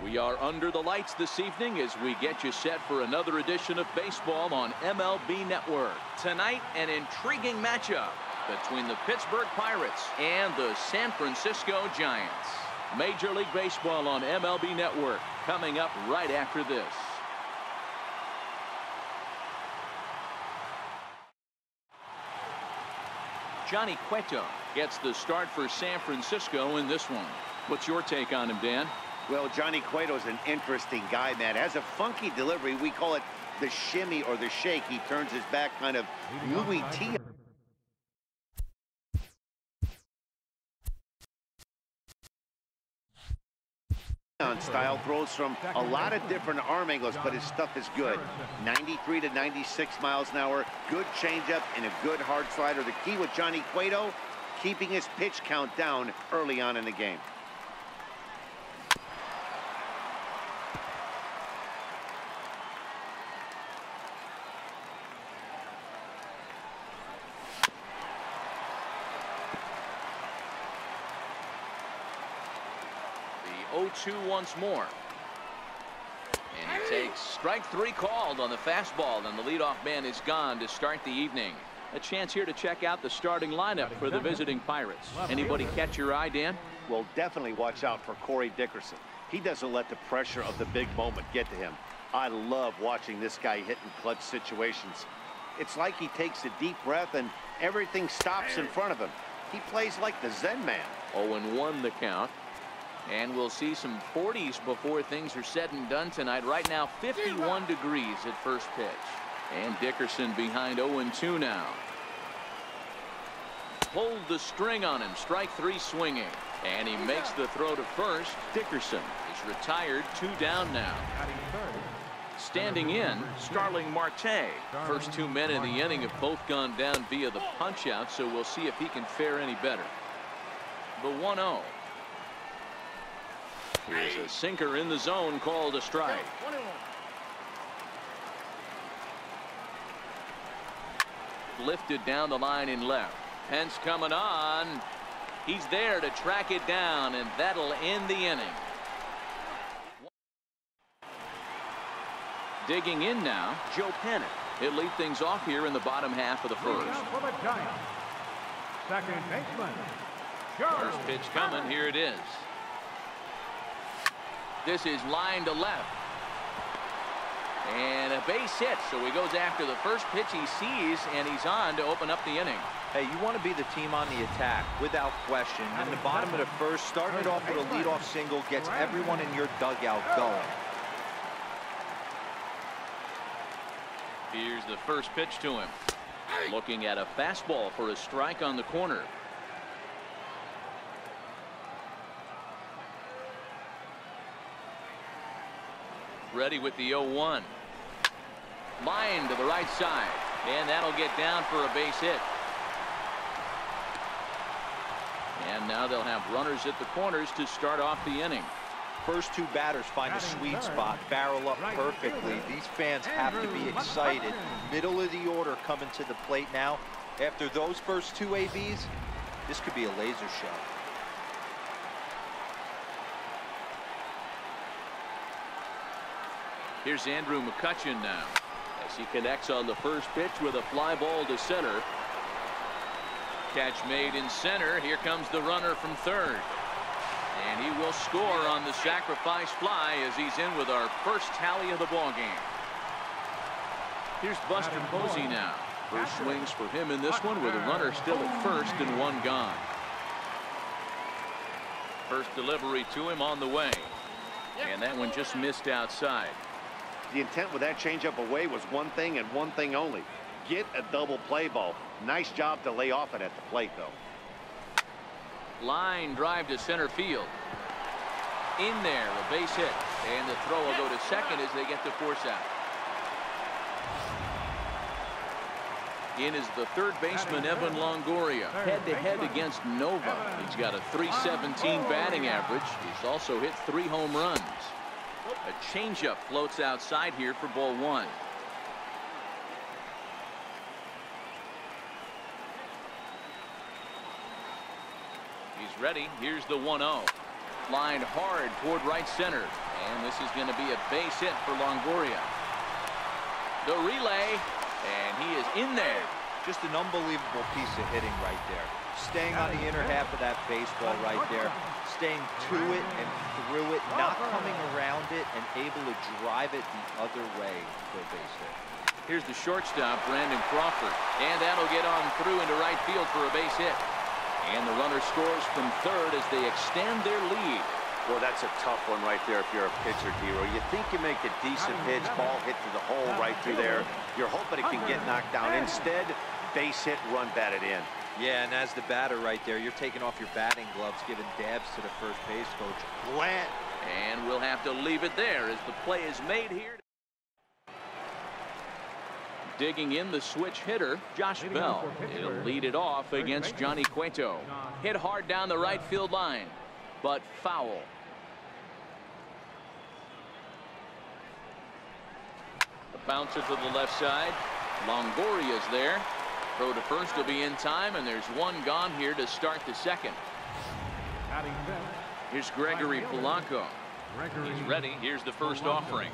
We are under the lights this evening as we get you set for another edition of baseball on MLB Network. Tonight, an intriguing matchup between the Pittsburgh Pirates and the San Francisco Giants. Major League Baseball on MLB Network coming up right after this. Johnny Cueto gets the start for San Francisco in this one. What's your take on him, Dan? Well, Johnny Cueto's an interesting guy, man. Has a funky delivery. We call it the shimmy or the shake. He turns his back kind of Louis T. Style throws from a lot of different arm angles, but his stuff is good. 93 to 96 miles an hour, good changeup and a good hard slider. The key with Johnny Cueto, keeping his pitch count down early on in the game. The 0-2 once more. And he takes strike three called on the fastball, and the leadoff man is gone to start the evening. A chance here to check out the starting lineup for the visiting Pirates. Anybody catch your eye, Dan? Well, definitely watch out for Corey Dickerson. He doesn't let the pressure of the big moment get to him. I love watching this guy hit in clutch situations. It's like he takes a deep breath and everything stops in front of him. He plays like the Zen man. 0-1 the count. And we'll see some 40s before things are said and done tonight. Right now, 51 degrees at first pitch. And Dickerson behind 0-2 now. Pulled the string on him. Strike three swinging. And he makes the throw to first. Dickerson is retired. 2 down now. Standing in, Starling Marte. First 2 men in the inning have both gone down via the punch-out, so we'll see if he can fare any better. The 1-0. Here's a sinker in the zone called a strike. Lifted down the line in left. Pence coming on. He's there to track it down, and that'll end the inning. Digging in now, Joe Pennant. He'll lead things off here in the bottom half of the first. Second baseman. First pitch coming. Here it is. This is line to left. And a base hit, so he goes after the first pitch he sees, and he's on to open up the inning. Hey, you want to be the team on the attack, without question. In the bottom of the first, starting it off with a leadoff single gets everyone in your dugout going. Here's the first pitch to him. Looking at a fastball for a strike on the corner. Ready with the 0-1. Line to the right side, and that'll get down for a base hit. And now they'll have runners at the corners to start off the inning. First 2 batters find a sweet spot, barrel up perfectly. These fans have to be excited. Middle of the order coming to the plate now. After those first 2 ABs, this could be a laser show. Here's Andrew McCutchen now as he connects on the first pitch with a fly ball to center. Catch made in center. Here comes the runner from third. And he will score on the sacrifice fly as he's in with our first tally of the ball game. Here's Buster Posey now. First swings for him in this one with a runner still at first and 1 gone. First delivery to him on the way. And that one just missed outside. The intent with that changeup away was one thing and one thing only. Get a double play ball. Nice job to lay off it at the plate, though. Line drive to center field. In there, a base hit. And the throw will go to second as they get the force out. In is the third baseman, Evan Longoria. Head-to-head against Nova. He's got a .317 batting average. He's also hit 3 home runs. A changeup floats outside here for ball 1. He's ready. Here's the 1-0. Lined hard toward right center. And this is going to be a base hit for Longoria. The relay, and he is in there. Just an unbelievable piece of hitting right there. Staying on the inner half of that baseball right there. Staying to it and through it, not coming around it, and able to drive it the other way for a base hit. Here's the shortstop, Brandon Crawford. And that'll get on through into right field for a base hit. And the runner scores from third as they extend their lead. Well, that's a tough one right there if you're a pitcher, Dero. You think you make a decent pitch, ball hit to the hole right through there. You're hoping it can get knocked down. Instead, base hit, run batted in. Yeah, and as the batter right there, you're taking off your batting gloves, giving dabs to the first base coach. Bland. And we'll have to leave it there as the play is made here. Digging in the switch hitter, Josh Bell. He'll lead it off against Johnny Cueto. Hit hard down the right field line, but foul. The bouncer to the left side. Longoria's there. Throw to first will be in time, and there's one gone here to start the second. Here's Gregory Polanco. He's ready. Here's the first offering.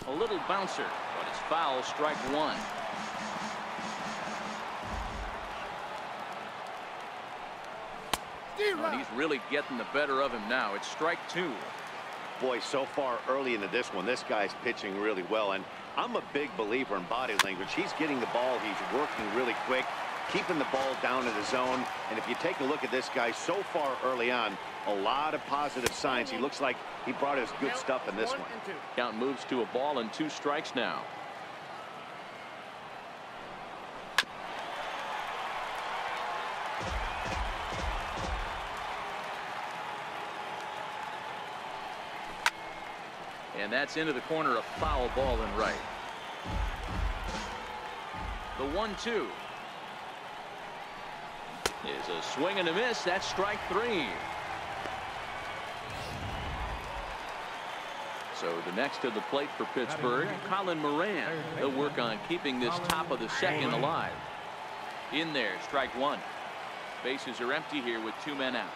A little bouncer, but it's foul, strike one. And he's really getting the better of him now. It's strike two. Boy, so far early into this one, this guy's pitching really well, and I'm a big believer in body language. He's getting the ball, he's working really quick, keeping the ball down in the zone. And if you take a look at this guy so far early on, a lot of positive signs. He looks like he brought his good stuff in this one. Count moves to a ball and 2 strikes now. And that's into the corner, a foul ball in right. The 1-2 is a swing and a miss. That's strike 3. So the next to the plate for Pittsburgh, Colin Moran. He'll work on keeping this top of the second alive. In there, strike 1. Bases are empty here with 2 men out.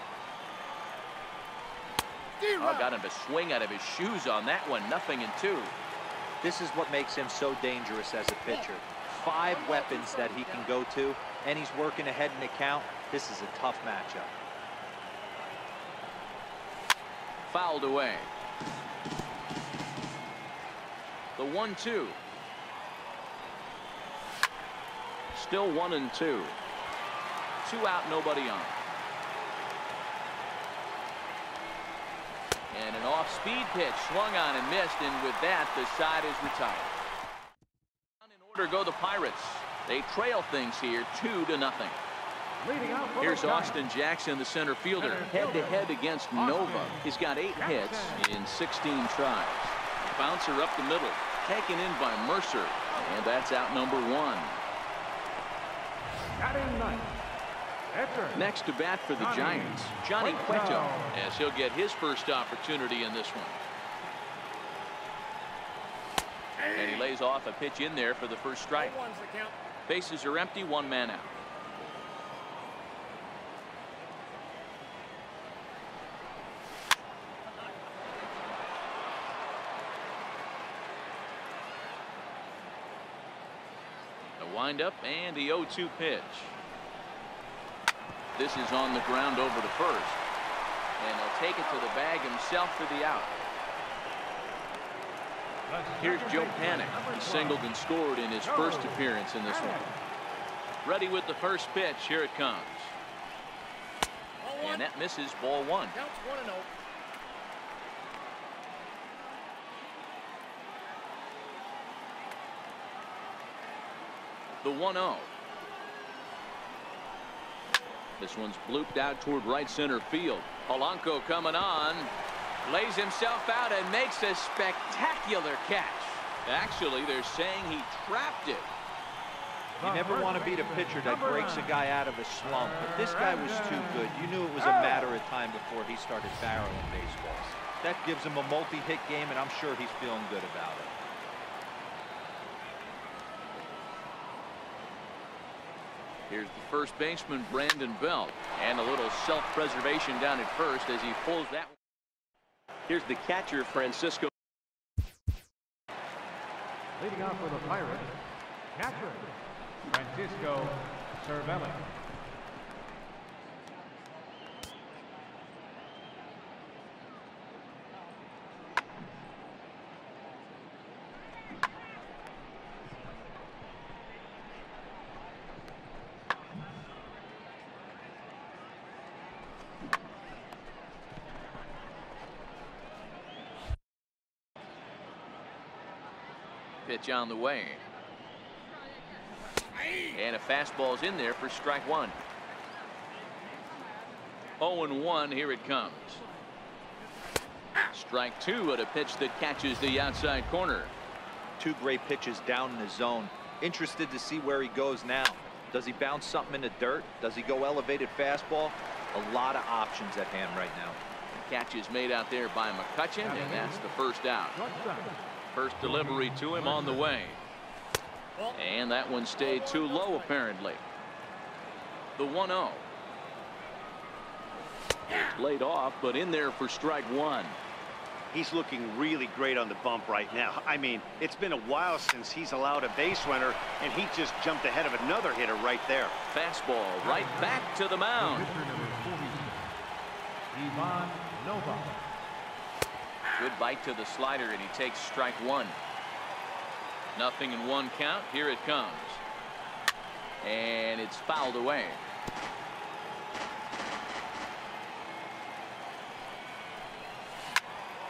Oh, got him to swing out of his shoes on that one. 0-2. This is what makes him so dangerous as a pitcher. 5 weapons that he can go to, and he's working ahead in the count. This is a tough matchup. Fouled away. The 1-2. Still 1-2. 2 out, nobody on. And an off-speed pitch swung on and missed, and with that, the side is retired. In order go the Pirates. They trail things here 2-0. Here's Austin Jackson, the center fielder, head-to-head against Nova. He's got 8 hits in 16 tries. Bouncer up the middle, taken in by Mercer, and that's out number 1. Next to bat for the Giants, Johnny Cueto, as he'll get his first opportunity in this one. And he lays off a pitch in there for the first strike. Bases are empty, 1 man out. The windup and the 0-2 pitch. This is on the ground over to first. And he'll take it to the bag himself for the out. Here's Joe Panik. He singled and scored in his first appearance in this one. Ready with the first pitch. Here it comes. And that misses, ball 1. The 1-0. This one's blooped out toward right center field. Polanco coming on, lays himself out and makes a spectacular catch. Actually, they're saying he trapped it. You never want to beat a pitcher that breaks a guy out of a slump, but this guy was too good. You knew it was a matter of time before he started barreling baseballs. That gives him a multi-hit game, and I'm sure he's feeling good about it. Here's the first baseman, Brandon Belt, and a little self-preservation down at first as he pulls that. Here's the catcher, Francisco. Leading off for the Pirates, catcher, Francisco Cervelli. Pitch on the way. And a fastball's in there for strike one. 0-1, here it comes. Strike two at a pitch that catches the outside corner. Two great pitches down in the zone. Interested to see where he goes now. Does he bounce something in the dirt? Does he go elevated fastball? A lot of options at hand right now. The catch is made out there by McCutchen, and that's the first out. First delivery to him on the way. And that one stayed too low, apparently. The 1-0. It's laid off, but in there for strike one. He's looking really great on the bump right now. I mean, it's been a while since he's allowed a base runner, and he just jumped ahead of another hitter right there. Fastball right back to the mound. Good bite to the slider, and he takes strike one. Nothing in one count. Here it comes. And it's fouled away.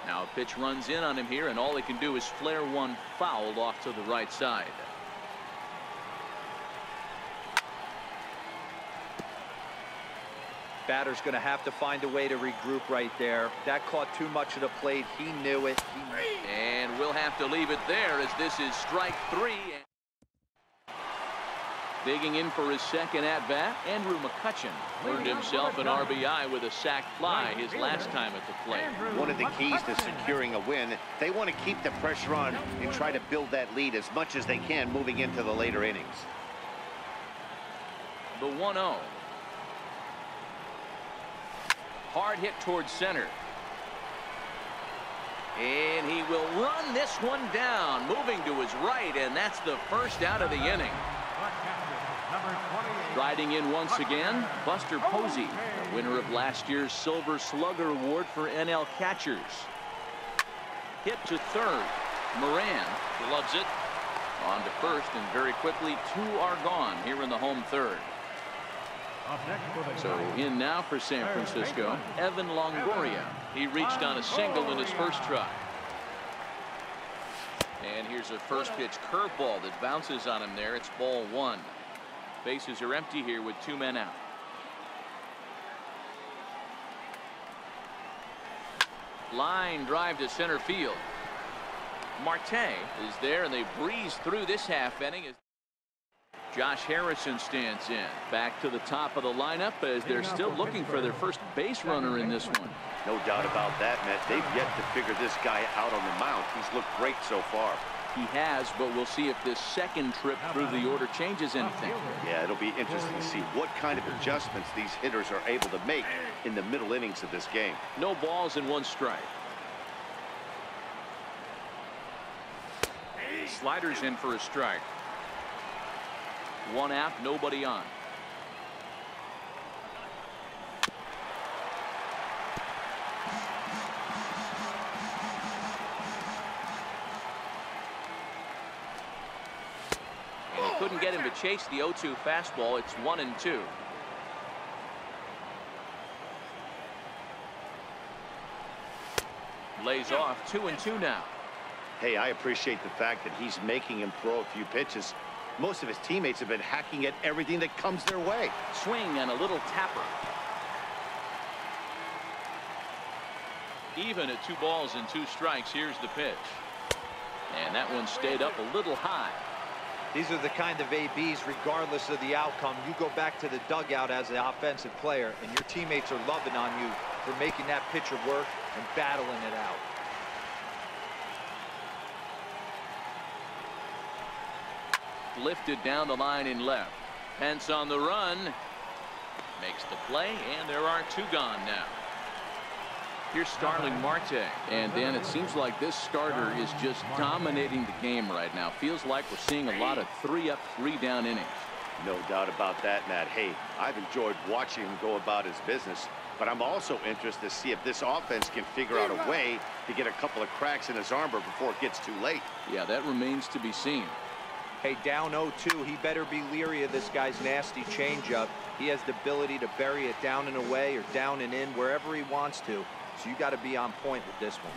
Now a pitch runs in on him here, and all he can do is flare one foul off to the right side. Batter's going to have to find a way to regroup right there. That caught too much of the plate. He knew it. And we'll have to leave it there, as this is strike three. Digging in for his second at-bat, Andrew McCutchen earned himself an RBI with a sac fly his last time at the plate. One of the keys to securing a win, they want to keep the pressure on and try to build that lead as much as they can moving into the later innings. The 1-0. Hard hit towards center. And he will run this one down, moving to his right, and that's the first out of the inning. Riding in once again, Buster Posey, the winner of last year's Silver Slugger Award for NL catchers. Hit to third. Moran loves it. On to first, and very quickly, two are gone here in the home third. So in now for San Francisco, Evan Longoria. He reached on a single in his first try. And here's a first pitch curveball that bounces on him there. It's ball one. Bases are empty here with two men out. Line drive to center field. Marte is there, and they breeze through this half inning. Josh Harrison stands in. Back to the top of the lineup as they're still looking for their first base runner in this one. No doubt about that, Matt. They've yet to figure this guy out on the mound. He's looked great so far. He has, but we'll see if this second trip through the order changes anything. Yeah, it'll be interesting to see what kind of adjustments these hitters are able to make in the middle innings of this game. No balls and one strike. Sliders in for a strike. One out, nobody on. And he couldn't get him to chase the 0-2 fastball. It's 1-2. Lays off 2-2 now. Hey, I appreciate the fact that he's making him throw a few pitches. Most of his teammates have been hacking at everything that comes their way. Swing and a little tapper. Even at 2 balls and 2 strikes. Here's the pitch. And that one stayed up a little high. These are the kind of ABs, regardless of the outcome. You go back to the dugout as an offensive player, and your teammates are loving on you for making that pitcher work and battling it out. Lifted down the line in left. Pence on the run. Makes the play, and there are 2 gone now. Here's Starling Marte. And Dan, it seems like this starter is just dominating the game right now. Feels like we're seeing a lot of 3-up, 3-down innings. No doubt about that, Matt. Hey, I've enjoyed watching him go about his business, but I'm also interested to see if this offense can figure out a way to get a couple of cracks in his armor before it gets too late. Yeah, that remains to be seen. Hey, down 0-2, he better be leery of this guy's nasty changeup. He has the ability to bury it down and away or down and in wherever he wants to. So you got to be on point with this one.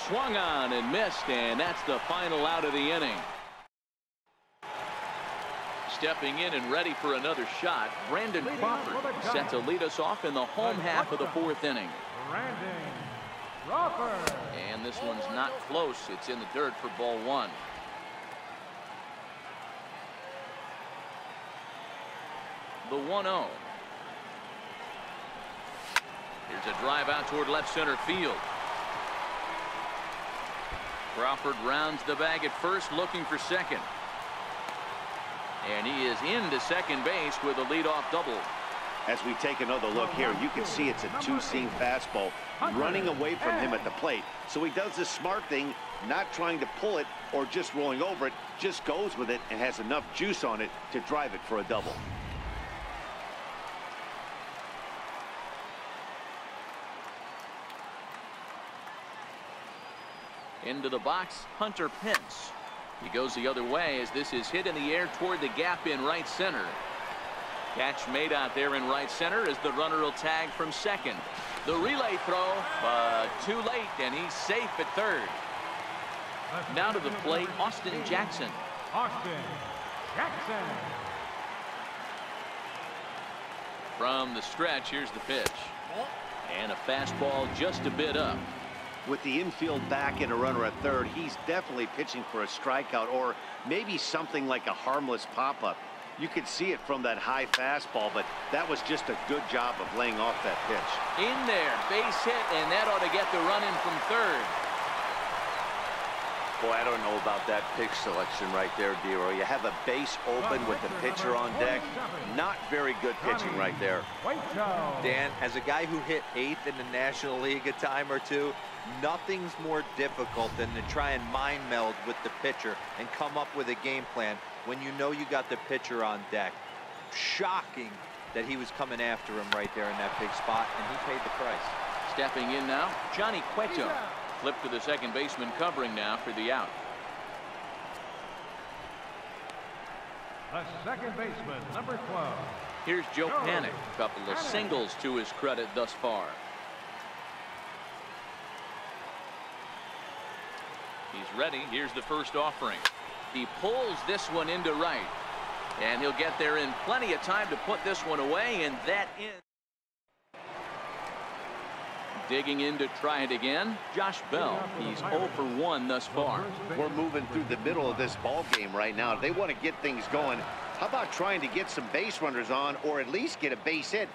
Swung on and missed, and that's the final out of the inning. Stepping in and ready for another shot, Brandon Crawford set to lead us off in the home half of the 4th inning. Brandon Crawford. And this one's not close. It's in the dirt for ball 1. The 1-0. Here's a drive out toward left center field. Crawford rounds the bag at first, looking for second. And he is into second base with a leadoff double. As we take another look here, you can see it's a two-seam fastball running away from him at the plate. So he does this smart thing, not trying to pull it or just rolling over it, just goes with it and has enough juice on it to drive it for a double. Into the box, Hunter Pence. He goes the other way as this is hit in the air toward the gap in right center. Catch made out there in right center as the runner will tag from second. The relay throw, but too late, and he's safe at third. Now to the plate, Austin Jackson. Austin Jackson. From the stretch, here's the pitch. And a fastball just a bit up. With the infield back and a runner at third, he's definitely pitching for a strikeout or maybe something like a harmless pop-up. You could see it from that high fastball, but that was just a good job of laying off that pitch. In there, base hit, and that ought to get the run in from third. Boy, I don't know about that pitch selection right there, Dero. You have a base open with the pitcher on deck. Not very good pitching right there. Dan, as a guy who hit 8th in the National League a time or two, nothing's more difficult than to try and mind meld with the pitcher and come up with a game plan when you know you got the pitcher on deck. Shocking that he was coming after him right there in that big spot, and he paid the price. Stepping in now, Johnny Cueto. Flip to the second baseman covering now for the out. The second baseman, number 12. Here's Joe Panik. A couple of singles to his credit thus far. He's ready. Here's the first offering. He pulls this one into right. And he'll get there in plenty of time to put this one away, and that is. Digging in to try it again, Josh Bell. He's 0 for 1 thus far. We're moving through the middle of this ball game right now. They want to get things going. How about trying to get some base runners on or at least get a base hit?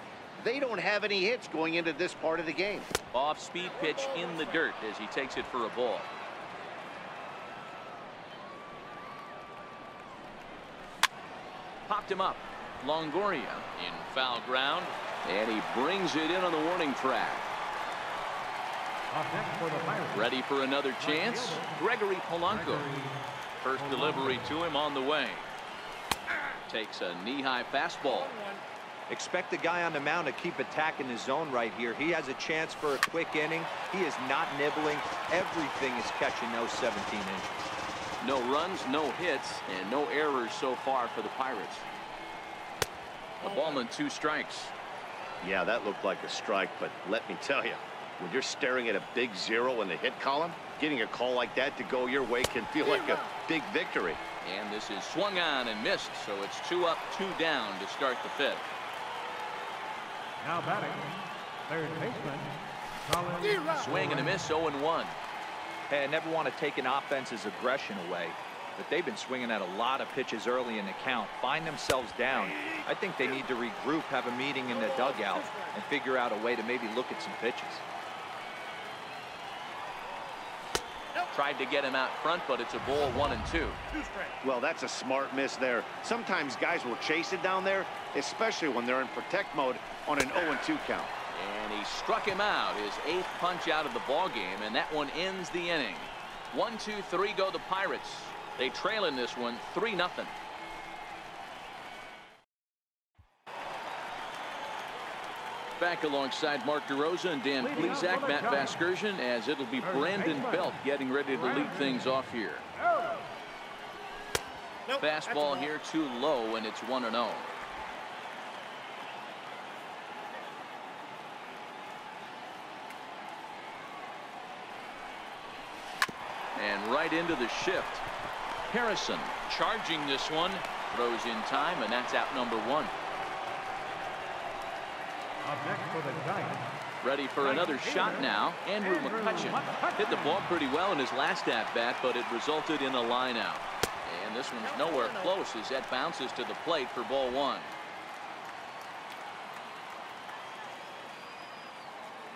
They don't have any hits going into this part of the game. Off-speed pitch in the dirt as he takes it for a ball. Popped him up. Longoria in foul ground, and he brings it in on the warning track. Ready for another chance? Gregory Polanco. First delivery to him on the way. Takes a knee-high fastball. Expect the guy on the mound to keep attacking the zone right here. He has a chance for a quick inning. He is not nibbling. Everything is catching those 17 inches. No runs, no hits, and no errors so far for the Pirates. A ball and 2 strikes. Yeah, that looked like a strike, but let me tell you, when you're staring at a big 0 in the hit column, getting a call like that to go your way can feel like a big victory. And this is swung on and missed, so it's 2 up, 2 down to start the 5th. Now batting, third baseman. Swing and a miss, 0-1. Hey, I never want to take an offense's aggression away, but they've been swinging at a lot of pitches early in the count. Find themselves down. I think they need to regroup, have a meeting in the dugout, and figure out a way to maybe look at some pitches. Tried to get him out front, but it's a ball 1-2. Well, that's a smart miss there. Sometimes guys will chase it down there, especially when they're in protect mode on an 0-2 count. And he struck him out, his 8th punch out of the ball game, and that one ends the inning. 1, 2, 3 go the Pirates. They trail in this one 3-0. Back alongside Mark DeRosa and Dan Plesac, Matt Vasgersian, as it'll be Brandon Belt getting ready to lead things off here. Fastball here too low, and it's 1-0. And right into the shift. Harrison charging this one, throws in time, and that's out number 1. Up next for the Giants. Ready for another shot now. Andrew McCutchen hit the ball pretty well in his last at-bat, but it resulted in a line out. And this one's nowhere close as that bounces to the plate for ball 1.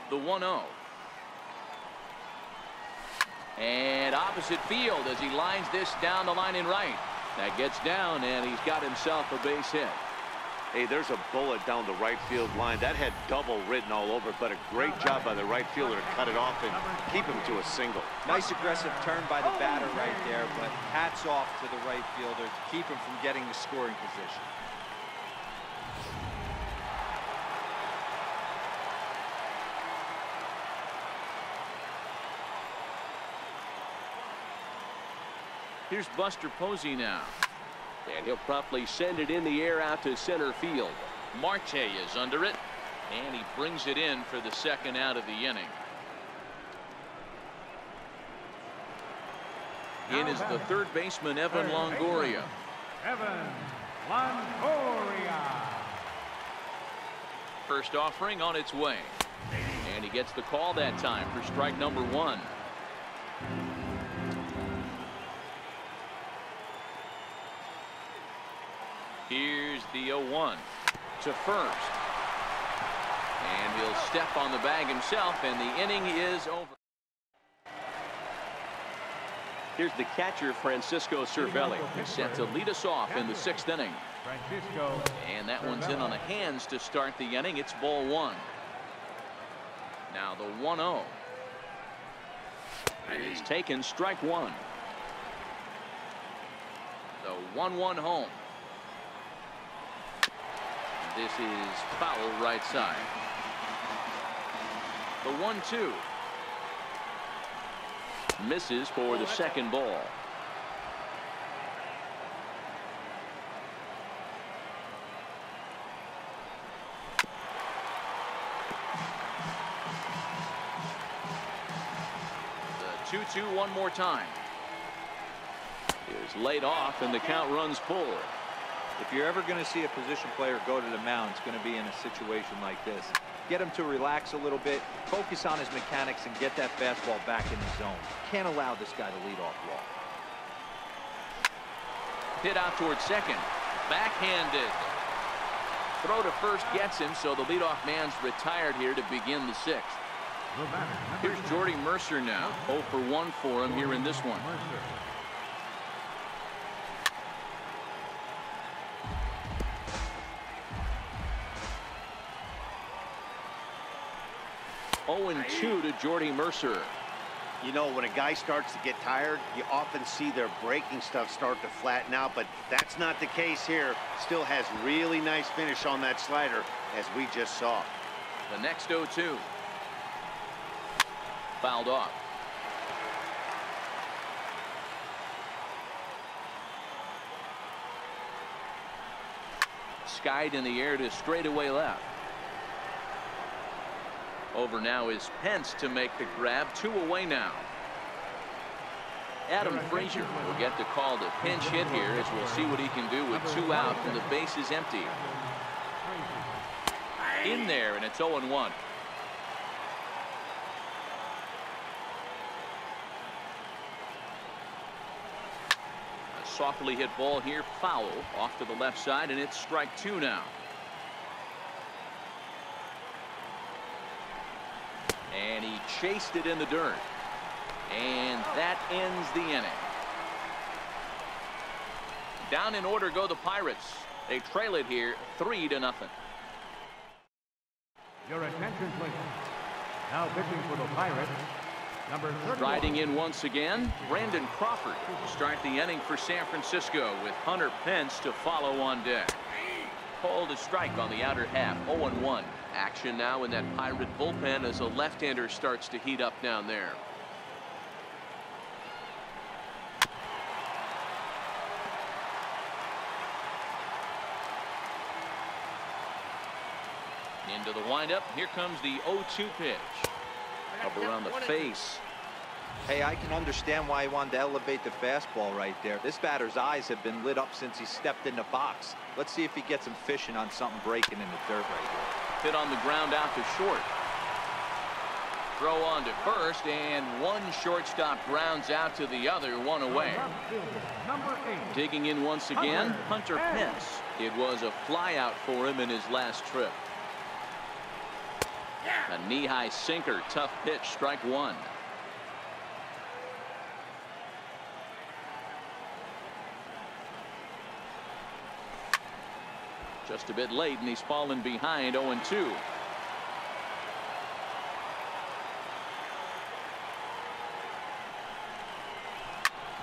The 1-0. And opposite field as he lines this down the line in right. That gets down, and he's got himself a base hit. Hey, there's a bullet down the right field line. That had double written all over it, but a great job by the right fielder to cut it off and keep him to a single. Nice aggressive turn by the batter right there, but hats off to the right fielder to keep him from getting the scoring position. Here's Buster Posey now. And he'll promptly send it in the air out to center field. Marte is under it, and he brings it in for the 2nd out of the inning. In is the 3rd baseman, Evan Longoria. Evan Longoria. First offering on its way. And he gets the call that time for strike number 1. Here's the 0-1 to first. And he'll step on the bag himself, and the inning is over. Here's the catcher, Francisco Cervelli, set to lead us off in the 6th inning. Francisco. And that one's in on the hands to start the inning. It's ball 1. Now the 1-0. It's taken, strike 1. The 1-1 home. This is foul right side. The 1-2. Misses for the 2nd ball. The 2-2 one more time. Is laid off, and the count runs full. If you're ever going to see a position player go to the mound, it's going to be in a situation like this. Get him to relax a little bit, focus on his mechanics, and get that fastball back in the zone. Can't allow this guy to lead off walk. Hit out towards second. Backhanded. Throw to first gets him, so the leadoff man's retired here to begin the 6th. Here's Jordy Mercer now. 0 for 1 for him here in this one. 0-2 to Jordy Mercer. You know, when a guy starts to get tired, you often see their breaking stuff start to flatten out, but that's not the case here. Still has really nice finish on that slider, as we just saw. The next 0-2. Fouled off. Skied in the air to straightaway left. Over now is Pence to make the grab. 2 away now. Adam Frazier will get the call to pinch hit here, as we'll see what he can do with 2 out and the base is empty. In there, and it's 0-1. A softly hit ball here, foul off to the left side, and it's strike 2 now. And he chased it in the dirt. And that ends the inning. Down in order go the Pirates. They trail it here 3-0. Your attention, please. Now pitching for the Pirates, number 31. Riding in once again, Brandon Crawford to start the inning for San Francisco with Hunter Pence to follow on deck. Called a strike on the outer half, 0-1. Action now in that Pirate bullpen as a left-hander starts to heat up down there. Into the windup. Here comes the 0-2 pitch. Up around the face. Hey, I can understand why he wanted to elevate the fastball right there. This batter's eyes have been lit up since he stepped in the box. Let's see if he gets him fishing on something breaking in the dirt right here. Hit on the ground out to short. Throw on to first, and one shortstop grounds out to the other, one away. Number 8. Digging in once again, Hunter Pence. It was a fly out for him in his last trip. A knee-high sinker, tough pitch, strike one. Just a bit late, and he's fallen behind 0-2.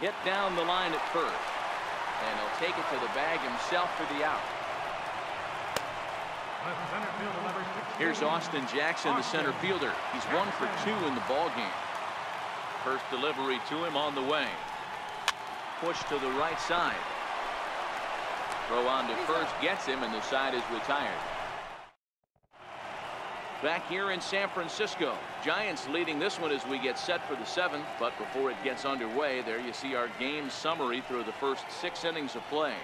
Hit down the line at first, and he'll take it to the bag himself for the out. Here's Austin Jackson, the center fielder. He's 1 for 2 in the ballgame. First delivery to him on the way. Push to the right side. Throw on to first, gets him, and the side is retired. Back here in San Francisco, Giants leading this one as we get set for the 7th. But before it gets underway, there you see our game summary through the first 6 innings of play.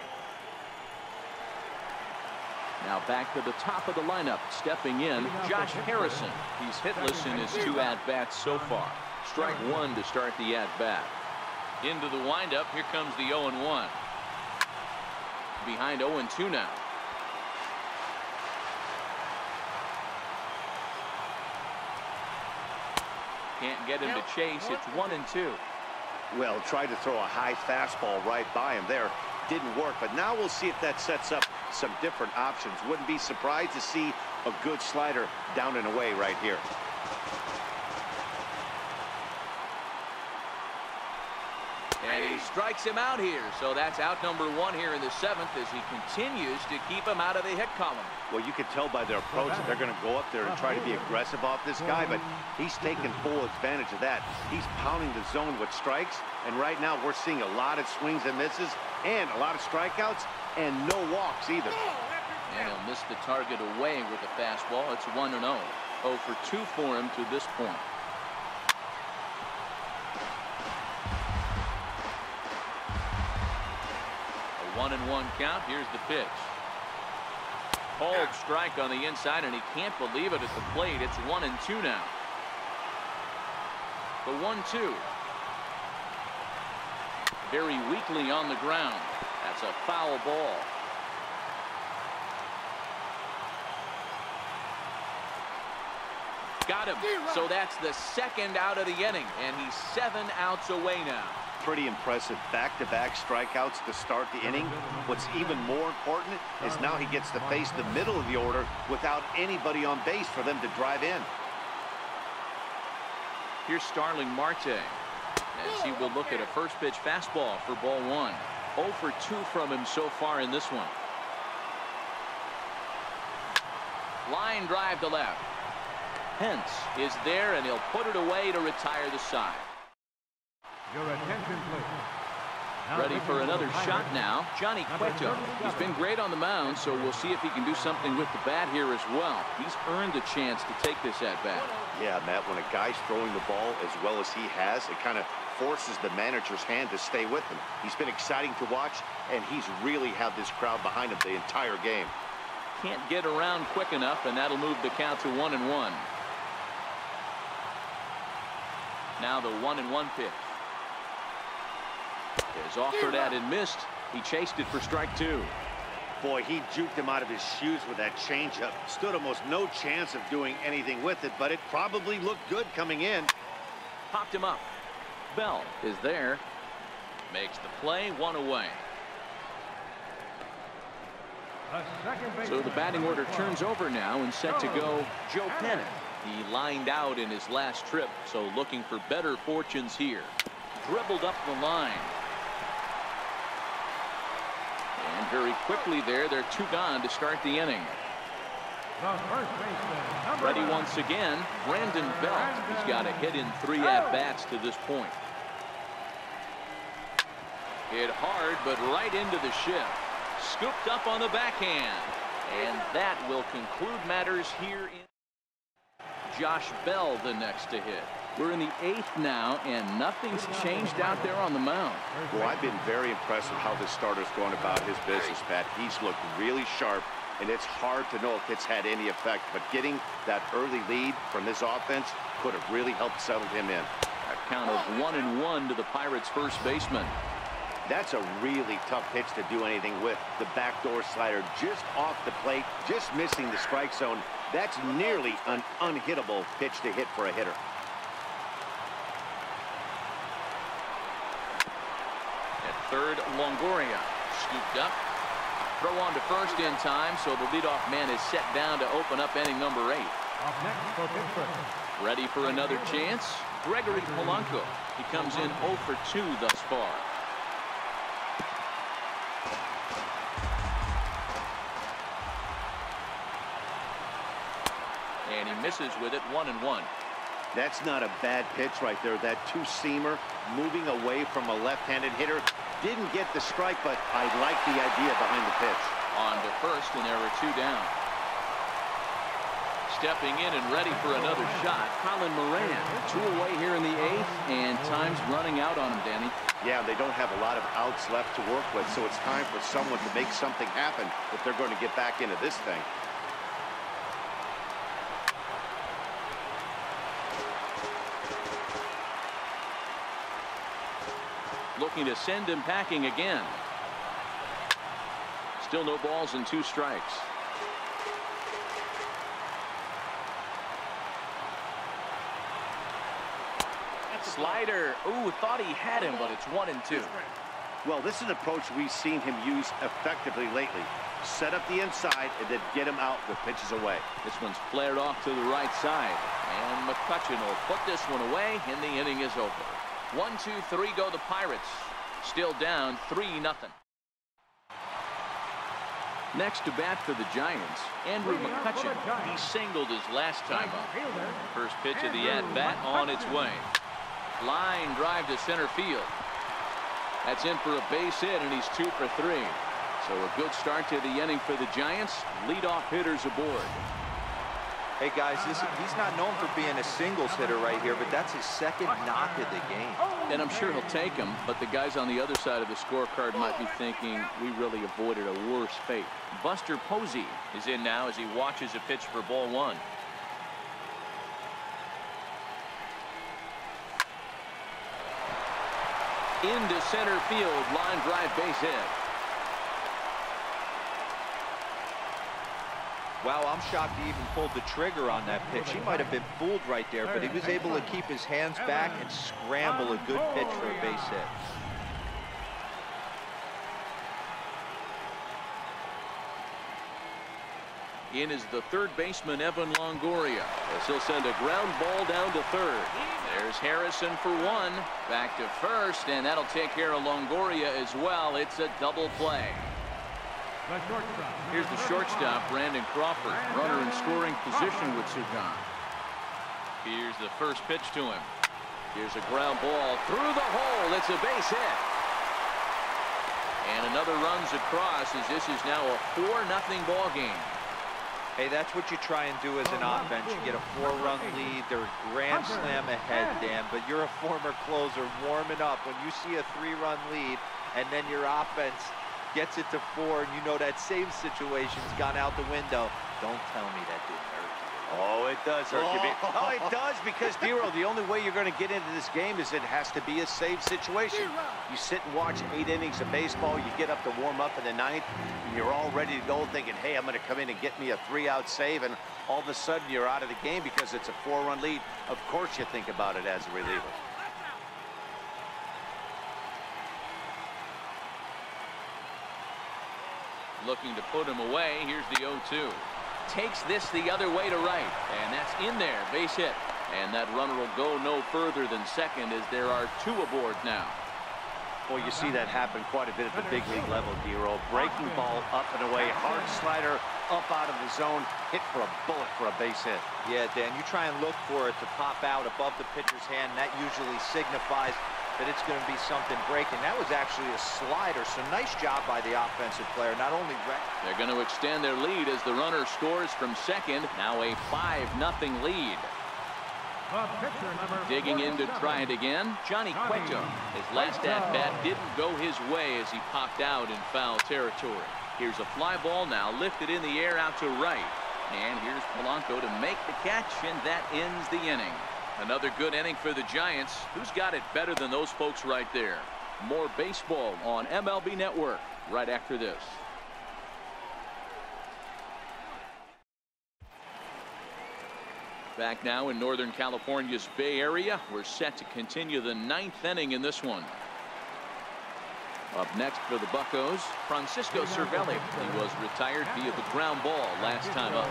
Now back to the top of the lineup, stepping in, Josh Harrison. He's hitless in his 2 at-bats so far. Strike one to start the at-bat. Into the windup, here comes the 0-1. Behind 0-2 now. Can't get him to chase. It's 1-2. Well, tried to throw a high fastball right by him there. Didn't work, but now we'll see if that sets up some different options. Wouldn't be surprised to see a good slider down and away right here. And he strikes him out here. So that's out number 1 here in the 7th as he continues to keep him out of the hit column. Well, you can tell by their approach that they're going to go up there and try to be aggressive off this guy, but he's taking full advantage of that. He's pounding the zone with strikes, and right now we're seeing a lot of swings and misses and a lot of strikeouts and no walks either. And he'll miss the target away with the fastball. It's 1-0. 0 for 2 for him to this point. A 1-1 count. Here's the pitch. Called strike on the inside, and he can't believe it at the plate. It's 1-2 now. The 1-2. Very weakly on the ground. That's a foul ball. Got him. So that's the 2nd out of the inning, and he's 7 outs away now. Pretty impressive back-to-back strikeouts to start the inning. What's even more important is now he gets to face the middle of the order without anybody on base for them to drive in. Here's Starling Marte as he will look at a first pitch fastball for ball 1. 0 for 2 from him so far in this one. Line drive to left. Pence is there, and he'll put it away to retire the side. Your attention, please. Ready for another shot now, Johnny Cueto. He's been great on the mound, so we'll see if he can do something with the bat here as well. He's earned a chance to take this at-bat. Yeah, Matt, when a guy's throwing the ball as well as he has, it kind of forces the manager's hand to stay with him. He's been exciting to watch, and he's really had this crowd behind him the entire game. Can't get around quick enough, and that'll move the count to 1-1. Now the 1-1 pitch. Is offered at and missed. He chased it for strike 2. Boy, he juked him out of his shoes with that changeup. Stood almost no chance of doing anything with it, but it probably looked good coming in. Popped him up. Bell is there. Makes the play, 1 away. So the batting order turns over now, and set to go Joe Pennant. He lined out in his last trip, so looking for better fortunes here. Dribbled up the line. And very quickly there, they're 2 gone to start the inning. Ready once again, Brandon Belt. He's got a hit in 3 at-bats to this point. Hit hard, but right into the shift. Scooped up on the backhand. And that will conclude matters here in. Josh Bell the next to hit. We're in the 8th now, and nothing's changed out there on the mound. Well, I've been very impressed with how this starter's going about his business, Pat. He's looked really sharp, and it's hard to know if it's had any effect. But getting that early lead from this offense could have really helped settle him in. A count of 1-1 to the Pirates' first baseman. That's a really tough pitch to do anything with. The backdoor slider just off the plate, just missing the strike zone. That's nearly an unhittable pitch to hit for a hitter. At third, Longoria scooped up. Throw on to first in time, so the leadoff man is set down to open up inning number 8. Ready for another chance? Gregory Polanco. He comes in 0 for 2 thus far. And he misses with it, 1-1. That's not a bad pitch right there. That 2-seamer moving away from a left-handed hitter. Didn't get the strike, but I like the idea behind the pitch. On to first, and there are 2 down. Stepping in and ready for another shot, Colin Moran. 2 away here in the 8th, and time's running out on him, Danny. Yeah, they don't have a lot of outs left to work with, so it's time for someone to make something happen if they're going to get back into this thing. Looking to send him packing again. Still no balls and 2 strikes. Slider. Ooh, thought he had him, but it's 1-2. Well, this is an approach we've seen him use effectively lately. Set up the inside and then get him out with pitches away. This one's flared off to the right side. And McCutchen will put this one away, and the inning is over. 1, 2, 3 go the Pirates. Still down 3-0. Next to bat for the Giants, Andrew McCutchen. He singled his last time up. First pitch of the at-bat on its way. Line drive to center field. That's in for a base hit, and he's 2 for 3. So a good start to the inning for the Giants. Leadoff hitters aboard. Hey guys, he's not known for being a singles hitter right here, but that's his 2nd knock of the game. And I'm sure he'll take him, but the guys on the other side of the scorecard might be thinking we really avoided a worse fate. Buster Posey is in now as he watches a pitch for ball 1. Into center field, line drive, base hit. Wow, I'm shocked he even pulled the trigger on that pitch. He might have been fooled right there, but he was able to keep his hands back and scramble a good pitch for a base hit. In is the third baseman, Evan Longoria, as he'll send a ground ball down to third. There's Harrison for 1. Back to first, and that'll take care of Longoria as well. It's a double play. Here's the shortstop, Brandon Crawford. Runner in scoring position with 2 gone. Here's the first pitch to him. Here's a ground ball through the hole. It's a base hit. And another runs across as this is now a 4-0 ball game. Hey, that's what you try and do as an offense. You get a 4-run lead. They're grand slam ahead, Dan, but you're a former closer warming up. When you see a 3-run lead and then your offense gets it to 4 and you know that same situation's gone out the window, don't tell me that didn't hurt you. Oh, it does hurt you. Oh, it does, because, Dero, the only way you're going to get into this game is it has to be a save situation. You sit and watch 8 innings of baseball, you get up to warm up in the 9th, and you're all ready to go thinking, hey, I'm going to come in and get me a 3-out save, and all of a sudden you're out of the game because it's a 4-run lead. Of course you think about it as a reliever. looking to put him away. Here's the 0-2. Takes this the other way to right, and that's in there. Base hit. And that runner will go no further than second as there are 2 aboard now. Well, you see that happen quite a bit at the big league level, Giro. Breaking ball up and away, hard slider up out of the zone, hit for a bullet for a base hit. Yeah, Dan, you try and look for it to pop out above the pitcher's hand, and that usually signifies that it's going to be something breaking. That was actually a slider, so nice job by the offensive player. Not only they're going to extend their lead as the runner scores from second. Now a 5-0 lead. Digging in to try it again, Johnny Cueto. His last at-bat didn't go his way as he popped out in foul territory. Here's a fly ball now lifted in the air out to right. And here's Polanco to make the catch, and that ends the inning. Another good inning for the Giants. Who's got it better than those folks right there? More baseball on MLB Network right after this. Back now in Northern California's Bay Area. We're set to continue the 9th inning in this one. Up next for the Buccos, Francisco Cervelli. He was retired via the ground ball last time up.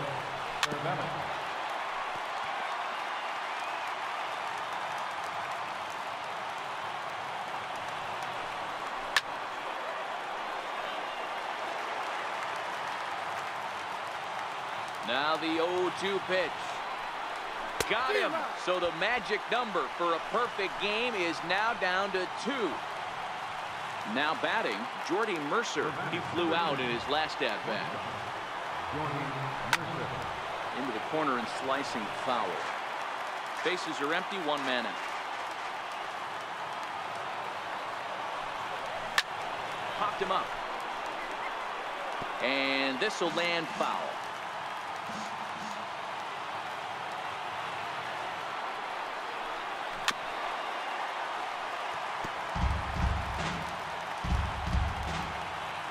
Now the 0-2 pitch. Got him. So the magic number for a perfect game is now down to 2. Now batting, Jordy Mercer. He flew out in his last at-bat. Into the corner and slicing foul. Bases are empty, 1 man out. Popped him up. And this will land foul.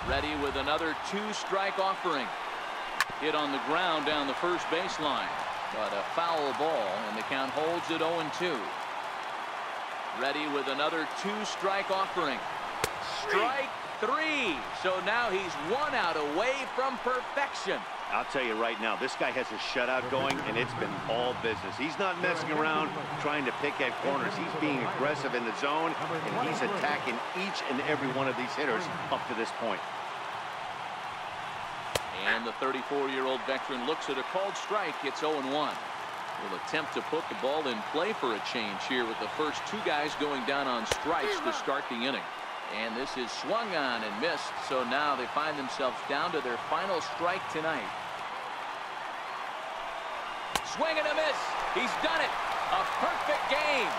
Ready with another 2-strike offering. Hit on the ground down the first baseline. But a foul ball, and the count holds at 0-2. Ready with another 2-strike offering. Strike 3. So now he's 1 out away from perfection. I'll tell you right now, this guy has a shutout going, and it's been all business. He's not messing around trying to pick at corners. He's being aggressive in the zone, and he's attacking each and every one of these hitters up to this point. And the 34-year-old veteran looks at a called strike. It's 0-1. Will attempt to put the ball in play for a change here with the first 2 guys going down on strikes to start the inning. And this is swung on and missed, so now they find themselves down to their final strike tonight. Swing and a miss. He's done it. A perfect game.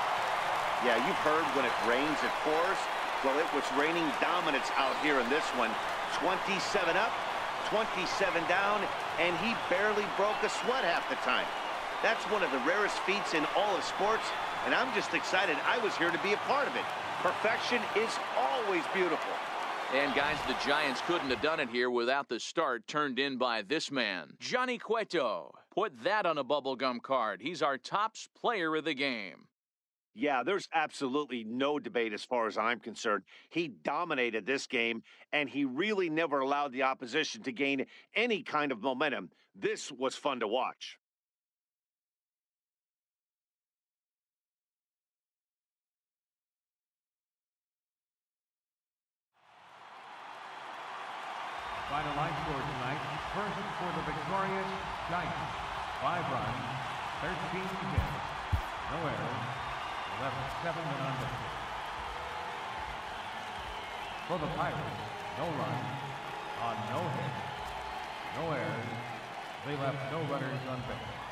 Yeah, you've heard when it rains, it pours. Well, it was raining dominance out here in this one. 27 up, 27 down, and he barely broke a sweat half the time. That's one of the rarest feats in all of sports, and I'm just excited I was here to be a part of it. Perfection is always beautiful. And guys, the Giants couldn't have done it here without the start turned in by this man, Johnny Cueto. Put that on a bubblegum card. He's our top player of the game. Yeah, there's absolutely no debate as far as I'm concerned. He dominated this game, and he really never allowed the opposition to gain any kind of momentum. This was fun to watch. Final line score tonight. First for the victorious Giants. 5 runs, 13 hits, no errors, left 7 unbeaten. For the Pirates, no runs on no hits, no errors. They left no runners unbeaten.